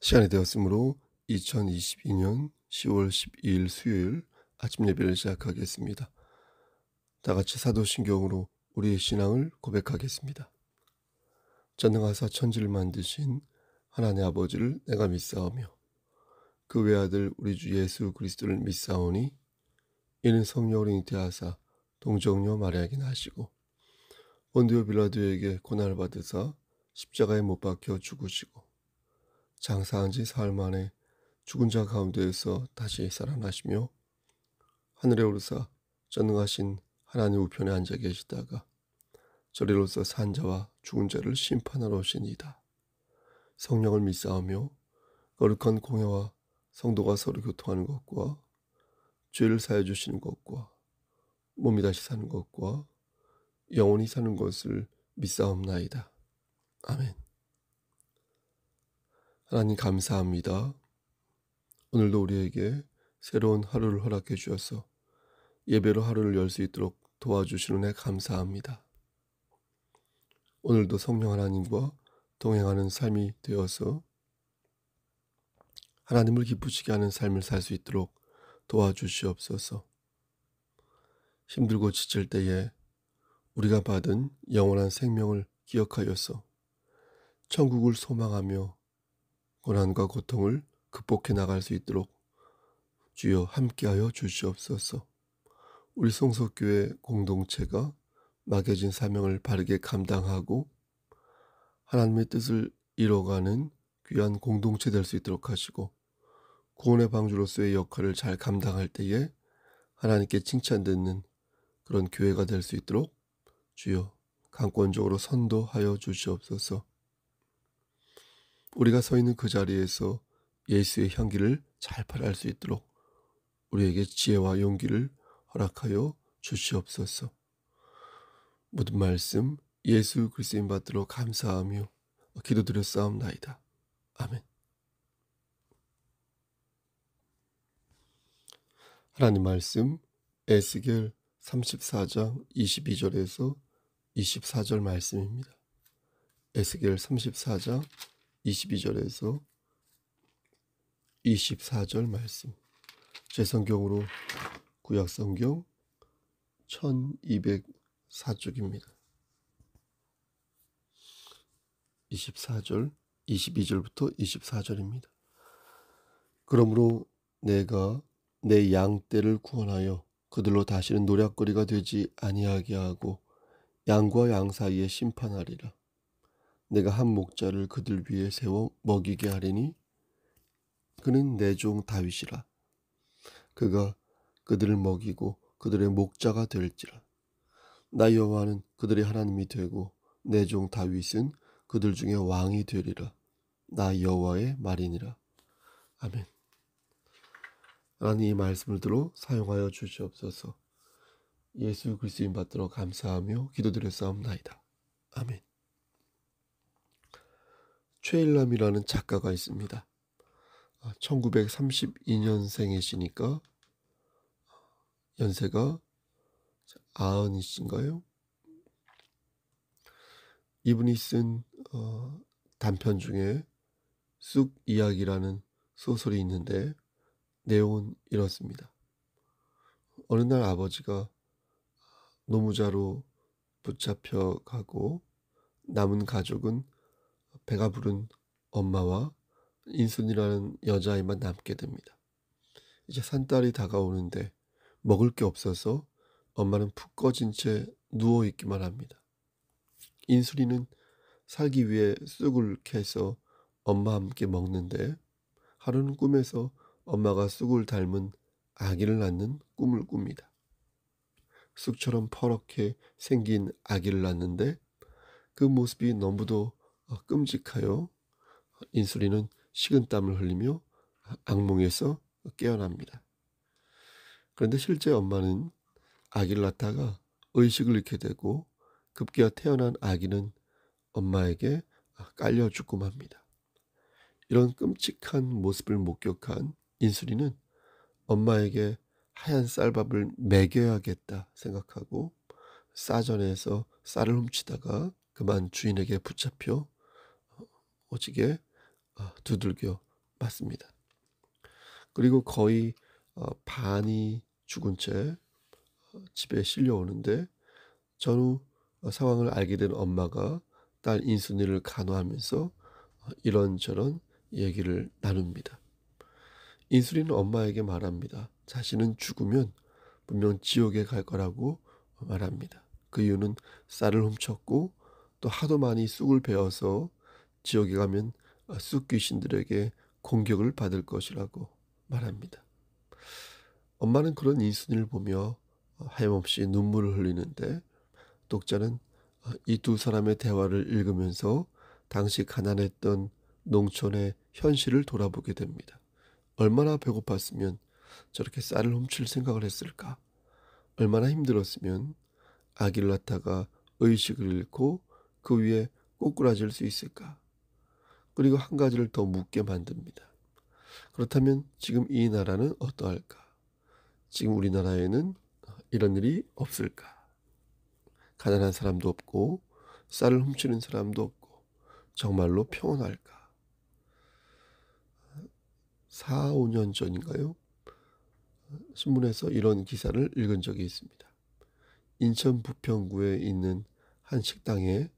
시간이 되었으므로 2022년 10월 12일 수요일 아침 예배를 시작하겠습니다. 다 같이 사도신경으로 우리의 신앙을 고백하겠습니다. 전능하사 천지를 만드신 하나님 아버지를 내가 믿사오며 그 외아들 우리 주 예수 그리스도를 믿사오니 이는 성령으로 잉태하사 동정녀 마리아에게 나시고 본디오 빌라도에게 고난을 받으사 십자가에 못 박혀 죽으시고 장사한 지 사흘 만에 죽은 자 가운데에서 다시 살아나시며 하늘에 오르사 전능하신 하나님 우편에 앉아 계시다가 저리로서 산 자와 죽은 자를 심판하러 오시니이다. 성령을 믿사오며 거룩한 공회와 성도가 서로 교통하는 것과 죄를 사해 주시는 것과 몸이 다시 사는 것과 영원히 사는 것을 믿사옵나이다. 아멘. 하나님 감사합니다. 오늘도 우리에게 새로운 하루를 허락해 주셔서 예배로 하루를 열 수 있도록 도와주시는 애 감사합니다. 오늘도 성령 하나님과 동행하는 삶이 되어서 하나님을 기쁘시게 하는 삶을 살 수 있도록 도와주시옵소서. 힘들고 지칠 때에 우리가 받은 영원한 생명을 기억하여서 천국을 소망하며 고난과 고통을 극복해 나갈 수 있도록 주여 함께하여 주시옵소서. 우리 성소교회 공동체가 맡겨진 사명을 바르게 감당하고 하나님의 뜻을 이뤄가는 귀한 공동체 될 수 있도록 하시고 구원의 방주로서의 역할을 잘 감당할 때에 하나님께 칭찬듣는 그런 교회가 될 수 있도록 주여 강권적으로 선도하여 주시옵소서. 우리가 서 있는 그 자리에서 예수의 향기를 잘 발할 수 있도록 우리에게 지혜와 용기를 허락하여 주시옵소서. 모든 말씀 예수 그리스도인 받들어 감사하며 기도드렸사옵나이다. 아멘. 하나님 말씀 에스겔 34장 22절에서 24절 말씀입니다. 에스겔 34장 22절에서 24절 말씀. 제 성경으로 구약성경 1204쪽입니다. 24절, 22절부터 24절입니다. 그러므로 내가 내 양떼를 구원하여 그들로 다시는 노략거리가 되지 아니하게 하고 양과 양 사이에 심판하리라. 내가 한 목자를 그들 위에 세워 먹이게 하리니 그는 내 종 다윗이라. 그가 그들을 먹이고 그들의 목자가 될지라. 나 여호와는 그들의 하나님이 되고 내 종 다윗은 그들 중에 왕이 되리라. 나 여호와의 말이니라. 아멘. 하나님 이 말씀을 들어 사용하여 주시옵소서. 예수 그리스도인 받들어 감사하며 기도드렸사옵나이다. 아멘. 최일남이라는 작가가 있습니다. 1932년생이시니까 연세가 90이신가요? 이분이 쓴 단편 중에 쑥 이야기라는 소설이 있는데 내용은 이렇습니다. 어느 날 아버지가 노무자로 붙잡혀 가고 남은 가족은 배가 부른 엄마와 인순이라는 여자아이만 남게 됩니다. 이제 산딸이 다가오는데 먹을 게 없어서 엄마는 푹 꺼진 채 누워있기만 합니다. 인순이는 살기 위해 쑥을 캐서 엄마와 함께 먹는데 하루는 꿈에서 엄마가 쑥을 닮은 아기를 낳는 꿈을 꿉니다. 쑥처럼 퍼렇게 생긴 아기를 낳는데 그 모습이 너무도 끔찍하여 인순이는 식은땀을 흘리며 악몽에서 깨어납니다. 그런데 실제 엄마는 아기를 낳다가 의식을 잃게 되고 급기야 태어난 아기는 엄마에게 깔려 죽고 맙니다. 이런 끔찍한 모습을 목격한 인순이는 엄마에게 하얀 쌀밥을 먹여야겠다 생각하고 싸전에서 쌀을 훔치다가 그만 주인에게 붙잡혀 오지게 두들겨 맞습니다. 그리고 거의 반이 죽은 채 집에 실려오는데 전후 상황을 알게 된 엄마가 딸 인순이를 간호하면서 이런저런 얘기를 나눕니다. 인순이는 엄마에게 말합니다. 자신은 죽으면 분명 지옥에 갈 거라고 말합니다. 그 이유는 쌀을 훔쳤고 또 하도 많이 쑥을 베어서 지옥에 가면 쑥 귀신들에게 공격을 받을 것이라고 말합니다. 엄마는 그런 인순이를 보며 하염없이 눈물을 흘리는데 독자는 이 두 사람의 대화를 읽으면서 당시 가난했던 농촌의 현실을 돌아보게 됩니다. 얼마나 배고팠으면 저렇게 쌀을 훔칠 생각을 했을까? 얼마나 힘들었으면 아기를 낳다가 의식을 잃고 그 위에 꼬꾸라질 수 있을까? 그리고 한 가지를 더 묻게 만듭니다. 그렇다면 지금 이 나라는 어떠할까? 지금 우리나라에는 이런 일이 없을까? 가난한 사람도 없고 쌀을 훔치는 사람도 없고 정말로 평온할까? 4, 5년 전인가요? 신문에서 이런 기사를 읽은 적이 있습니다. 인천 부평구에 있는 한 식당에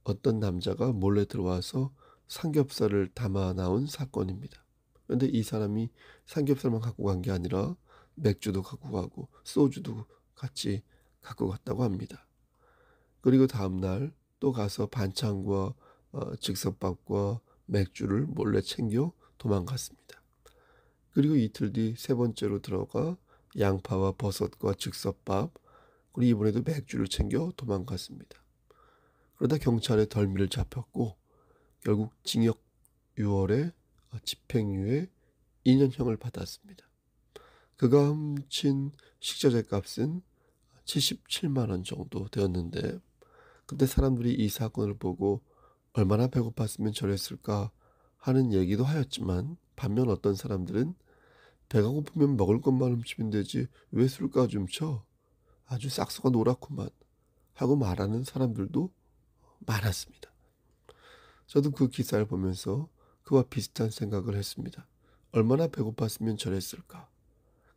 어떤 남자가 몰래 들어와서 삼겹살을 담아 나온 사건입니다. 그런데 이 사람이 삼겹살만 갖고 간 게 아니라 맥주도 갖고 가고 소주도 같이 갖고 갔다고 합니다. 그리고 다음날 또 가서 반찬과 즉석밥과 맥주를 몰래 챙겨 도망갔습니다. 그리고 이틀 뒤 세 번째로 들어가 양파와 버섯과 즉석밥 그리고 이번에도 맥주를 챙겨 도망갔습니다. 그러다 경찰에 덜미를 잡혔고 결국 징역 6월에 집행유예 2년형을 받았습니다. 그가 훔친 식자재 값은 77만 원 정도 되었는데 그때 사람들이 이 사건을 보고 얼마나 배고팠으면 저랬을까 하는 얘기도 하였지만 반면 어떤 사람들은 배가 고프면 먹을 것만 훔치면 되지 왜 술까지 훔쳐? 아주 싹수가 노랗구만 하고 말하는 사람들도 많았습니다. 저도 그 기사를 보면서 그와 비슷한 생각을 했습니다. 얼마나 배고팠으면 저랬을까?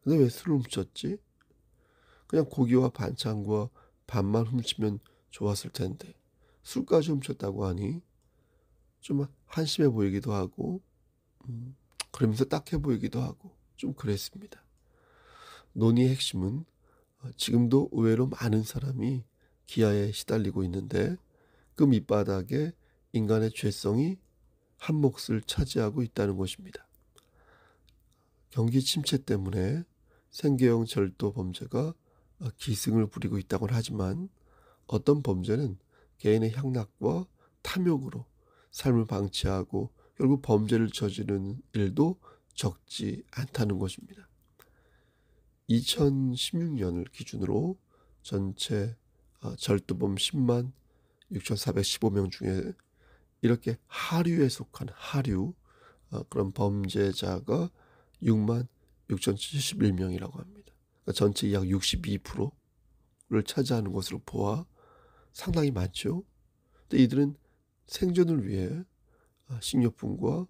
근데 왜 술을 훔쳤지? 그냥 고기와 반찬과 밥만 훔치면 좋았을 텐데 술까지 훔쳤다고 하니 좀 한심해 보이기도 하고 그러면서 딱해 보이기도 하고 좀 그랬습니다. 논의의 핵심은 지금도 의외로 많은 사람이 기아에 시달리고 있는데 그 밑바닥에 인간의 죄성이 한 몫을 차지하고 있다는 것입니다. 경기 침체 때문에 생계형 절도 범죄가 기승을 부리고 있다고는 하지만 어떤 범죄는 개인의 향락과 탐욕으로 삶을 방치하고 결국 범죄를 저지르는 일도 적지 않다는 것입니다. 2016년을 기준으로 전체 절도범 10만 6,415명 중에 이렇게 하류에 속한 하류 그런 범죄자가 6만 6,071명이라고 합니다. 그러니까 전체 약 62%를 차지하는 것으로 보아 상당히 많죠. 근데 이들은 생존을 위해 식료품과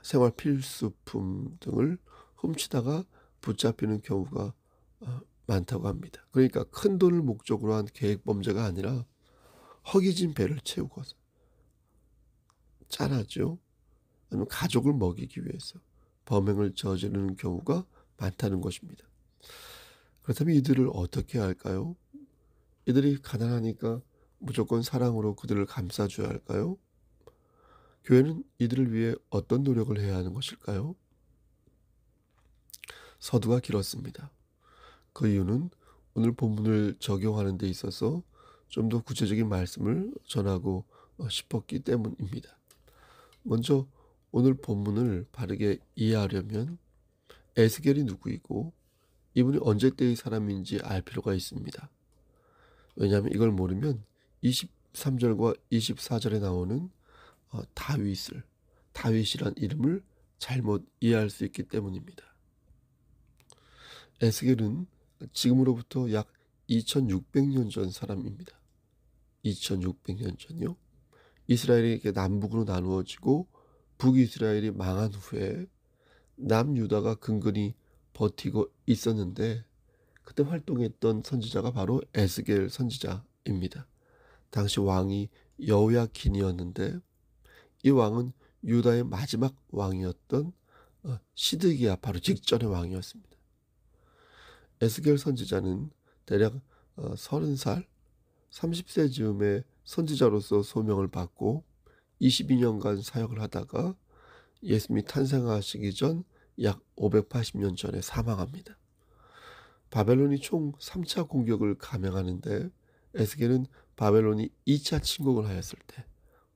생활 필수품 등을 훔치다가 붙잡히는 경우가 많다고 합니다. 그러니까 큰 돈을 목적으로 한 계획 범죄가 아니라 허기진 배를 채우고서 짠하죠. 아니면 가족을 먹이기 위해서 범행을 저지르는 경우가 많다는 것입니다. 그렇다면 이들을 어떻게 할까요? 이들이 가난하니까 무조건 사랑으로 그들을 감싸줘야 할까요? 교회는 이들을 위해 어떤 노력을 해야 하는 것일까요? 서두가 길었습니다. 그 이유는 오늘 본문을 적용하는 데 있어서 좀 더 구체적인 말씀을 전하고 싶었기 때문입니다. 먼저 오늘 본문을 바르게 이해하려면 에스겔이 누구이고 이분이 언제 때의 사람인지 알 필요가 있습니다. 왜냐하면 이걸 모르면 23절과 24절에 나오는 다윗이란 이름을 잘못 이해할 수 있기 때문입니다. 에스겔은 지금으로부터 약 2600년 전 사람입니다. 2600년 전이요. 이스라엘이 이렇게 남북으로 나누어지고 북이스라엘이 망한 후에 남유다가 근근히 버티고 있었는데 그때 활동했던 선지자가 바로 에스겔 선지자입니다. 당시 왕이 여호야긴이었는데 이 왕은 유다의 마지막 왕이었던 시드기야 바로 직전의 왕이었습니다. 에스겔 선지자는 대략 30살, 30세 즈음에 선지자로서 소명을 받고 22년간 사역을 하다가 예수님이 탄생하시기 전 약 580년 전에 사망합니다. 바벨론이 총 3차 공격을 감행하는데 에스겔은 바벨론이 2차 침공을 하였을 때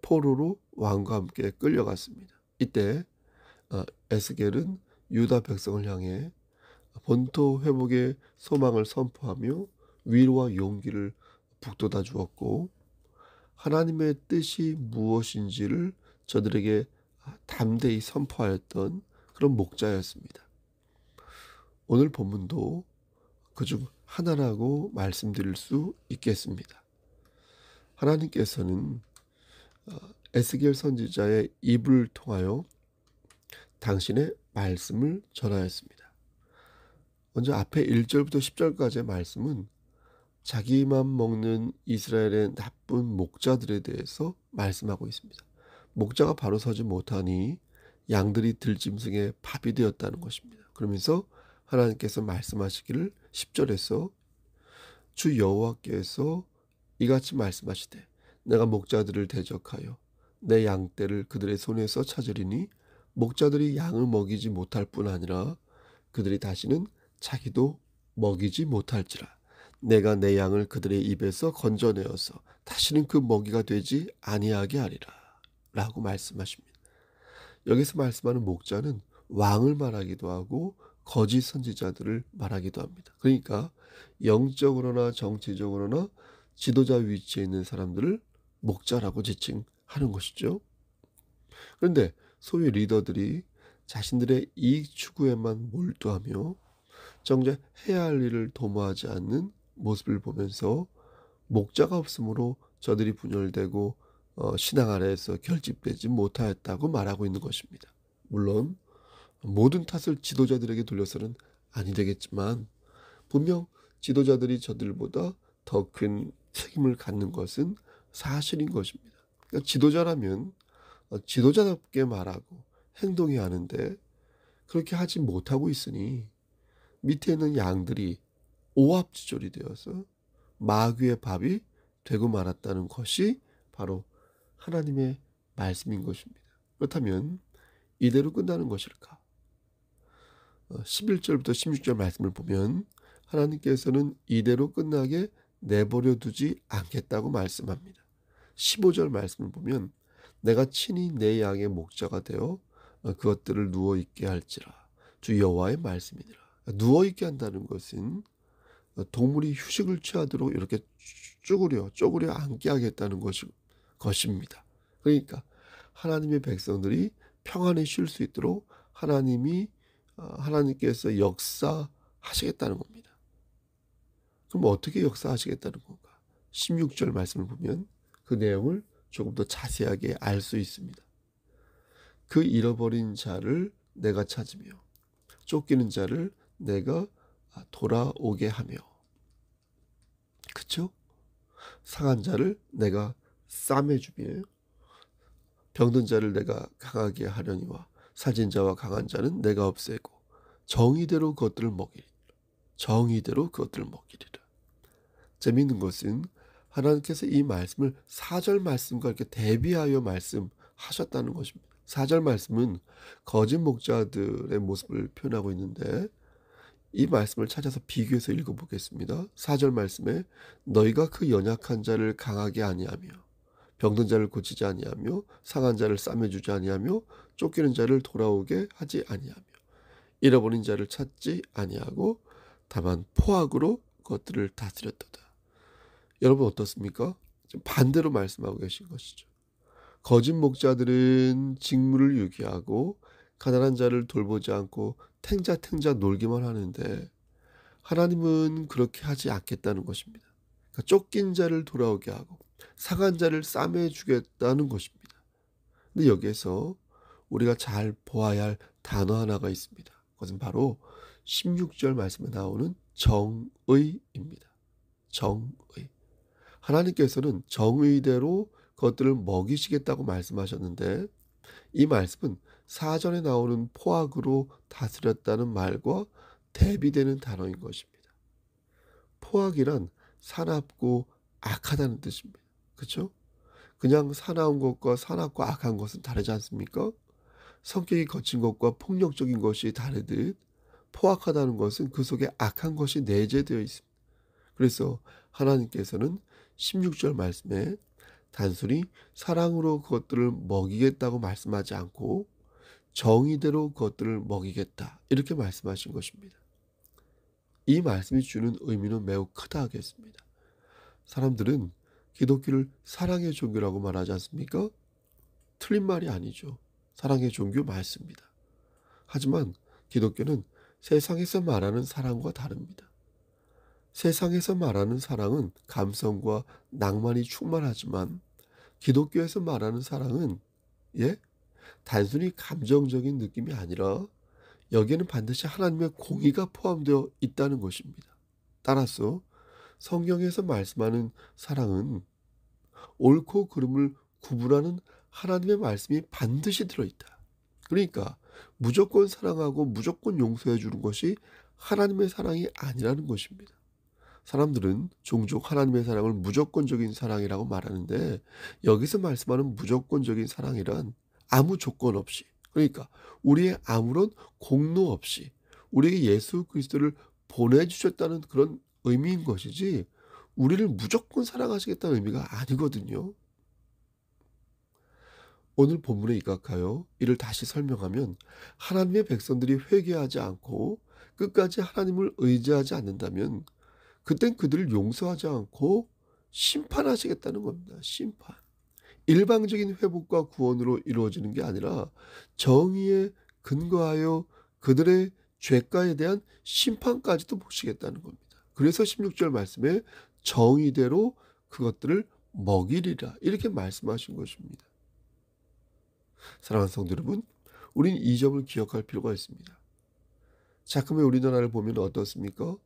포로로 왕과 함께 끌려갔습니다. 이때 에스겔은 유다 백성을 향해 본토 회복의 소망을 선포하며 위로와 용기를 북돋아 주었고 하나님의 뜻이 무엇인지를 저들에게 담대히 선포하였던 그런 목자였습니다. 오늘 본문도 그중 하나라고 말씀드릴 수 있겠습니다. 하나님께서는 에스겔 선지자의 입을 통하여 당신의 말씀을 전하였습니다. 먼저 앞에 1절부터 10절까지의 말씀은 자기만 먹는 이스라엘의 나쁜 목자들에 대해서 말씀하고 있습니다. 목자가 바로 서지 못하니 양들이 들짐승의 밥이 되었다는 것입니다. 그러면서 하나님께서 말씀하시기를 10절에서 주 여호와께서 이같이 말씀하시되 내가 목자들을 대적하여 내 양떼를 그들의 손에서 찾으리니 목자들이 양을 먹이지 못할 뿐 아니라 그들이 다시는 자기도 먹이지 못할지라. 내가 내 양을 그들의 입에서 건져내어서 다시는 그 먹이가 되지 아니하게 하리라 라고 말씀하십니다. 여기서 말씀하는 목자는 왕을 말하기도 하고 거짓 선지자들을 말하기도 합니다. 그러니까 영적으로나 정치적으로나 지도자 위치에 있는 사람들을 목자라고 지칭하는 것이죠. 그런데 소위 리더들이 자신들의 이익 추구에만 몰두하며 정작 해야 할 일을 도모하지 않는 모습을 보면서 목자가 없으므로 저들이 분열되고 신앙 아래에서 결집되지 못하였다고 말하고 있는 것입니다. 물론 모든 탓을 지도자들에게 돌려서는 아니 되겠지만 분명 지도자들이 저들보다 더 큰 책임을 갖는 것은 사실인 것입니다. 그러니까 지도자라면 지도자답게 말하고 행동해야 하는데 그렇게 하지 못하고 있으니 밑에 있는 양들이 오합지졸이 되어서 마귀의 밥이 되고 말았다는 것이 바로 하나님의 말씀인 것입니다. 그렇다면 이대로 끝나는 것일까? 11절부터 16절 말씀을 보면 하나님께서는 이대로 끝나게 내버려 두지 않겠다고 말씀합니다. 15절 말씀을 보면 내가 친히 내 양의 목자가 되어 그것들을 누워있게 할지라 주 여호와의 말씀이니라. 누워있게 한다는 것은 동물이 휴식을 취하도록 이렇게 쪼그려 앉게 하겠다는 것입니다. 그러니까 하나님의 백성들이 평안히 쉴 수 있도록 하나님께서 역사하시겠다는 겁니다. 그럼 어떻게 역사하시겠다는 건가? 16절 말씀을 보면 그 내용을 조금 더 자세하게 알 수 있습니다. 그 잃어버린 자를 내가 찾으며 쫓기는 자를 내가 돌아오게 하며 그쵸? 상한 자를 내가 싸매주며 병든 자를 내가 강하게 하려니와 살진 자와 강한 자는 내가 없애고 정의대로 그것들을 먹이리라. 정의대로 그것들을 먹이리라. 재미있는 것은 하나님께서 이 말씀을 4절 말씀과 이렇게 대비하여 말씀하셨다는 것입니다. 4절 말씀은 거짓 목자들의 모습을 표현하고 있는데 이 말씀을 찾아서 비교해서 읽어보겠습니다. 4절 말씀에 너희가 그 연약한 자를 강하게 아니하며 병든 자를 고치지 아니하며 상한 자를 싸매주지 아니하며 쫓기는 자를 돌아오게 하지 아니하며 잃어버린 자를 찾지 아니하고 다만 포악으로 그것들을 다스렸도다. 여러분 어떻습니까? 지금 반대로 말씀하고 계신 것이죠. 거짓 목자들은 직무를 유기하고 가난한 자를 돌보지 않고 탱자 놀기만 하는데 하나님은 그렇게 하지 않겠다는 것입니다. 그러니까 쫓긴 자를 돌아오게 하고 상한 자를 싸매주겠다는 것입니다. 근데 여기에서 우리가 잘 보아야 할 단어 하나가 있습니다. 그것은 바로 16절 말씀에 나오는 정의입니다. 정의. 하나님께서는 정의대로 그것들을 먹이시겠다고 말씀하셨는데, 이 말씀은 사전에 나오는 포악으로 다스렸다는 말과 대비되는 단어인 것입니다. 포악이란 사납고 악하다는 뜻입니다. 그렇죠? 그냥 사나운 것과 사납고 악한 것은 다르지 않습니까? 성격이 거친 것과 폭력적인 것이 다르듯 포악하다는 것은 그 속에 악한 것이 내재되어 있습니다. 그래서 하나님께서는 16절 말씀에 단순히 사랑으로 그것들을 먹이겠다고 말씀하지 않고 정의대로 그것들을 먹이겠다, 이렇게 말씀하신 것입니다. 이 말씀이 주는 의미는 매우 크다 하겠습니다. 사람들은 기독교를 사랑의 종교라고 말하지 않습니까? 틀린 말이 아니죠. 사랑의 종교 맞습니다. 하지만 기독교는 세상에서 말하는 사랑과 다릅니다. 세상에서 말하는 사랑은 감성과 낭만이 충만하지만 기독교에서 말하는 사랑은 단순히 감정적인 느낌이 아니라 여기에는 반드시 하나님의 공의가 포함되어 있다는 것입니다. 따라서 성경에서 말씀하는 사랑은 옳고 그름을 구분하는 하나님의 말씀이 반드시 들어있다. 그러니까 무조건 사랑하고 무조건 용서해 주는 것이 하나님의 사랑이 아니라는 것입니다. 사람들은 종종 하나님의 사랑을 무조건적인 사랑이라고 말하는데, 여기서 말씀하는 무조건적인 사랑이란 아무 조건 없이, 그러니까 우리의 아무런 공로 없이 우리에게 예수 그리스도를 보내주셨다는 그런 의미인 것이지, 우리를 무조건 사랑하시겠다는 의미가 아니거든요. 오늘 본문에 입각하여 이를 다시 설명하면, 하나님의 백성들이 회개하지 않고 끝까지 하나님을 의지하지 않는다면 그땐 그들을 용서하지 않고 심판하시겠다는 겁니다. 심판. 일방적인 회복과 구원으로 이루어지는 게 아니라 정의에 근거하여 그들의 죄가에 대한 심판까지도 보시겠다는 겁니다. 그래서 16절 말씀에 정의대로 그것들을 먹이리라, 이렇게 말씀하신 것입니다. 사랑하는 성도 여러분, 우린 이 점을 기억할 필요가 있습니다. 자금의 우리나라를 보면 어떻습니까?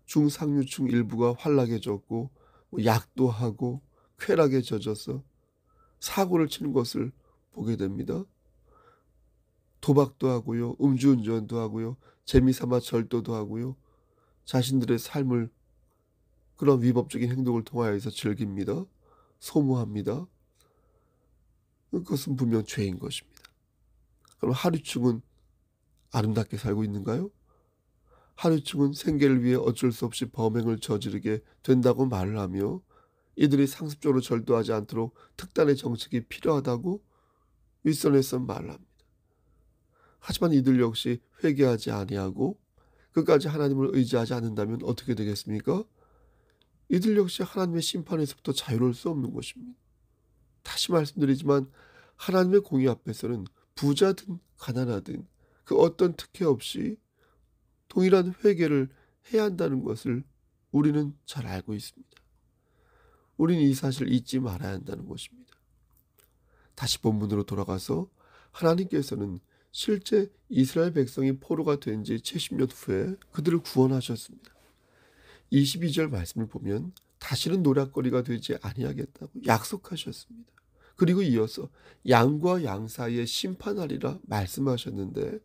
중상류층 일부가 환락해졌고 약도 하고 쾌락에 젖어서 사고를 치는 것을 보게 됩니다. 도박도 하고요, 음주운전도 하고요, 재미삼아 절도도 하고요, 자신들의 삶을 그런 위법적인 행동을 통하여서 즐깁니다. 소모합니다. 그것은 분명 죄인 것입니다. 그럼 하류층은 아름답게 살고 있는가요? 하류층은 생계를 위해 어쩔 수 없이 범행을 저지르게 된다고 말을 하며, 이들이 상습적으로 절도하지 않도록 특단의 정책이 필요하다고 윗선에서 말을 합니다. 하지만 이들 역시 회개하지 아니하고 끝까지 하나님을 의지하지 않는다면 어떻게 되겠습니까? 이들 역시 하나님의 심판에서부터 자유로울 수 없는 것입니다. 다시 말씀드리지만 하나님의 공의 앞에서는 부자든 가난하든 그 어떤 특혜 없이 동일한 회개를 해야 한다는 것을 우리는 잘 알고 있습니다. 우리는 이 사실을 잊지 말아야 한다는 것입니다. 다시 본문으로 돌아가서 하나님께서는 실제 이스라엘 백성이 포로가 된 지 70년 후에 그들을 구원하셨습니다. 22절 말씀을 보면 다시는 노략거리가 되지 아니하겠다고 약속하셨습니다. 그리고 이어서 양과 양 사이에 심판하리라 말씀하셨는데,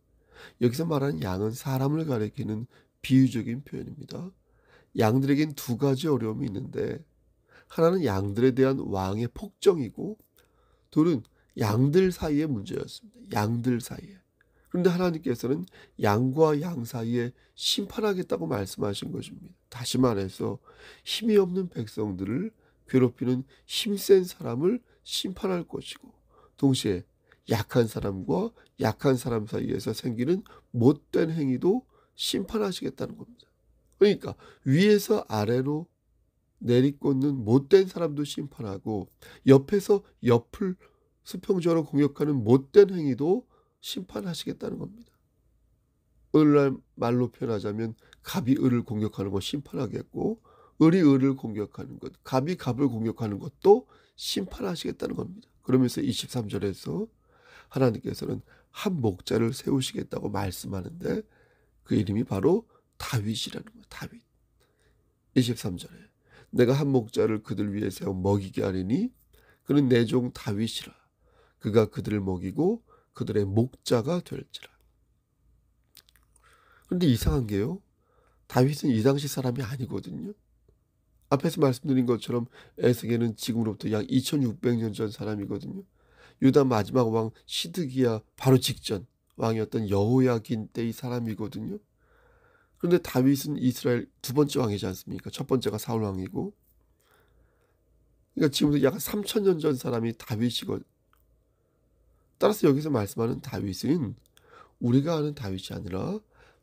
여기서 말하는 양은 사람을 가리키는 비유적인 표현입니다. 양들에겐 두 가지 어려움이 있는데, 하나는 양들에 대한 왕의 폭정이고 둘은 양들 사이의 문제였습니다. 양들 사이에. 그런데 하나님께서는 양과 양 사이에 심판하겠다고 말씀하신 것입니다. 다시 말해서 힘이 없는 백성들을 괴롭히는 힘센 사람을 심판할 것이고, 동시에 약한 사람과 약한 사람 사이에서 생기는 못된 행위도 심판하시겠다는 겁니다. 그러니까 위에서 아래로 내리꽂는 못된 사람도 심판하고, 옆에서 옆을 수평적으로 공격하는 못된 행위도 심판하시겠다는 겁니다. 오늘날 말로 표현하자면 갑이 을을 공격하는 것 심판하겠고, 을이 을을 공격하는 것, 갑이 갑을 공격하는 것도 심판하시겠다는 겁니다. 그러면서 23절에서 하나님께서는 한 목자를 세우시겠다고 말씀하는데 그 이름이 바로 다윗이라는 거예요. 다윗. 23절에 내가 한 목자를 그들 위에 세워 먹이게 하리니 그는 내 종 다윗이라. 그가 그들을 먹이고 그들의 목자가 될지라. 그런데 이상한 게요. 다윗은 이 당시 사람이 아니거든요. 앞에서 말씀드린 것처럼 에스겔은 지금으로부터 약 2600년 전 사람이거든요. 유다 마지막 왕 시드기야 바로 직전 왕이었던 여호야긴 때의 사람이거든요. 그런데 다윗은 이스라엘 두 번째 왕이지 않습니까? 첫 번째가 사울 왕이고. 그러니까 지금부터 약 3000년 전 사람이 다윗이거든요. 따라서 여기서 말씀하는 다윗은 우리가 아는 다윗이 아니라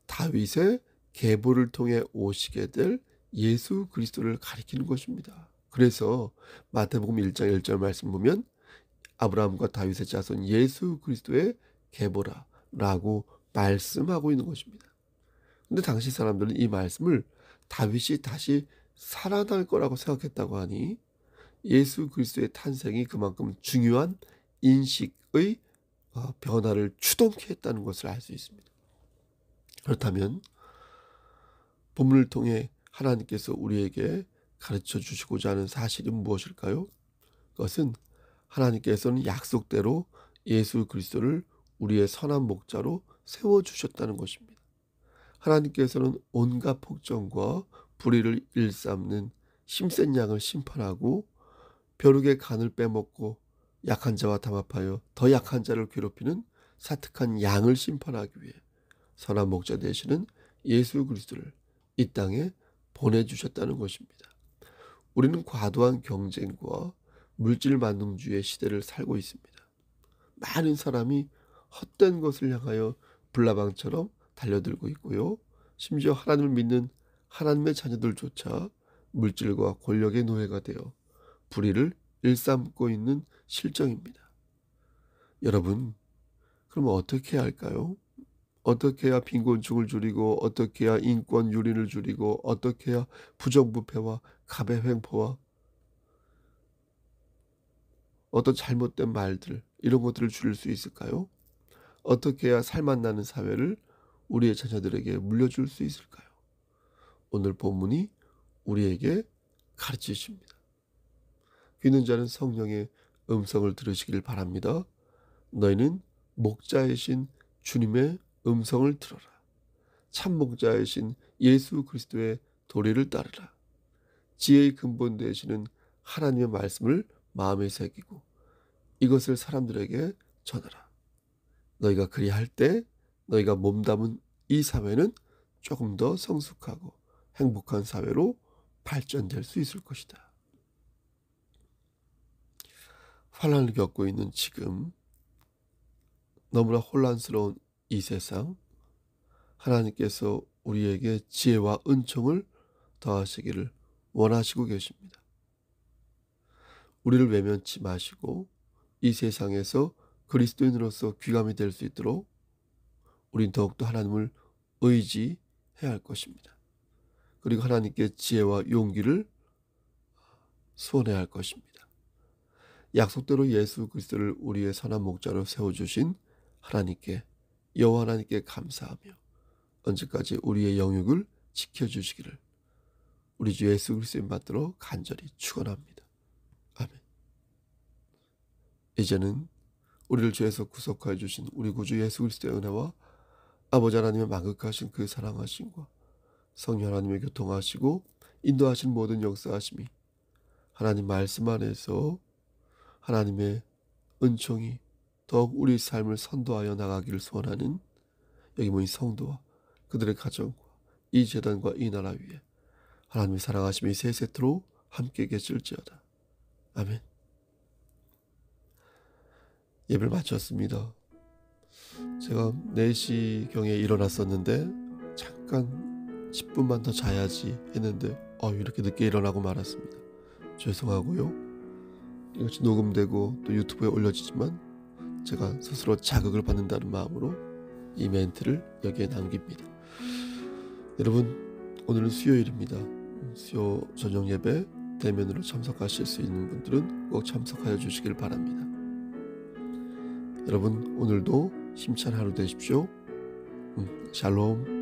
다윗의 계보를 통해 오시게 될 예수 그리스도를 가리키는 것입니다. 그래서 마태복음 1장 1절 말씀 보면 아브라함과 다윗의 자손 예수 그리스도의 계보라 라고 말씀하고 있는 것입니다. 근데 당시 사람들은 이 말씀을 다윗이 다시 살아날 거라고 생각했다고 하니 예수 그리스도의 탄생이 그만큼 중요한 인식의 변화를 추동케 했다는 것을 알 수 있습니다. 그렇다면 본문을 통해 하나님께서 우리에게 가르쳐 주시고자 하는 사실은 무엇일까요? 그것은 하나님께서는 약속대로 예수 그리스도를 우리의 선한 목자로 세워주셨다는 것입니다. 하나님께서는 온갖 폭정과 불의를 일삼는 힘센 양을 심판하고 벼룩의 간을 빼먹고 약한 자와 담합하여 더 약한 자를 괴롭히는 사특한 양을 심판하기 위해 선한 목자 되시는 예수 그리스도를 이 땅에 보내주셨다는 것입니다. 우리는 과도한 경쟁과 물질 만능주의의 시대를 살고 있습니다. 많은 사람이 헛된 것을 향하여 불나방처럼 달려들고 있고요. 심지어 하나님을 믿는 하나님의 자녀들조차 물질과 권력의 노예가 되어 불의를 일삼고 있는 실정입니다. 여러분, 그럼 어떻게 해야 할까요? 어떻게 해야 빈곤층을 줄이고 어떻게 해야 인권 유린을 줄이고 어떻게 해야 부정부패와 갑의 횡포와 어떤 잘못된 말들 이런 것들을 줄일 수 있을까요? 어떻게 해야 살맛나는 사회를 우리의 자녀들에게 물려줄 수 있을까요? 오늘 본문이 우리에게 가르치십니다. 귀 있는 자는 성령의 음성을 들으시길 바랍니다. 너희는 목자이신 주님의 음성을 들어라. 참 목자이신 예수 그리스도의 도리를 따르라. 지혜의 근본 되시는 하나님의 말씀을 마음에 새기고 이것을 사람들에게 전하라. 너희가 그리할 때 너희가 몸담은 이 사회는 조금 더 성숙하고 행복한 사회로 발전될 수 있을 것이다. 환난을 겪고 있는 지금 너무나 혼란스러운 이 세상, 하나님께서 우리에게 지혜와 은총을 더하시기를 원하시고 계십니다. 우리를 외면치 마시고 이 세상에서 그리스도인으로서 귀감이 될 수 있도록 우린 더욱더 하나님을 의지해야 할 것입니다. 그리고 하나님께 지혜와 용기를 소원해야 할 것입니다. 약속대로 예수 그리스도를 우리의 선한 목자로 세워주신 하나님께, 여호와 하나님께 감사하며 언제까지 우리의 영육을 지켜주시기를 우리 주 예수 그리스도의 받들어 간절히 축원합니다. 아멘. 이제는 우리를 죄에서 구속하여 주신 우리 구주 예수 그리스도의 은혜와 아버지 하나님의 만극하신 그 사랑하심과 성령 하나님의 교통하시고 인도하신 모든 역사하심이 하나님 말씀 안에서 하나님의 은총이 더욱 우리 삶을 선도하여 나가기를 소원하는 여기 모인 성도와 그들의 가정과 이 재단과 이 나라 위에 하나님의 사랑하심이 세세토록 함께 계실지어다. 아멘. 예배를 마쳤습니다. 제가 4시경에 일어났었는데 잠깐 10분만 더 자야지 했는데 이렇게 늦게 일어나고 말았습니다. 죄송하고요. 이것이 녹음되고 또 유튜브에 올려지지만 제가 스스로 자극을 받는다는 마음으로 이 멘트를 여기에 남깁니다. 여러분, 오늘은 수요일입니다. 수요 저녁 예배 대면으로 참석하실 수 있는 분들은 꼭 참석하여 주시길 바랍니다. 여러분 오늘도 힘찬 하루 되십시오. 샬롬.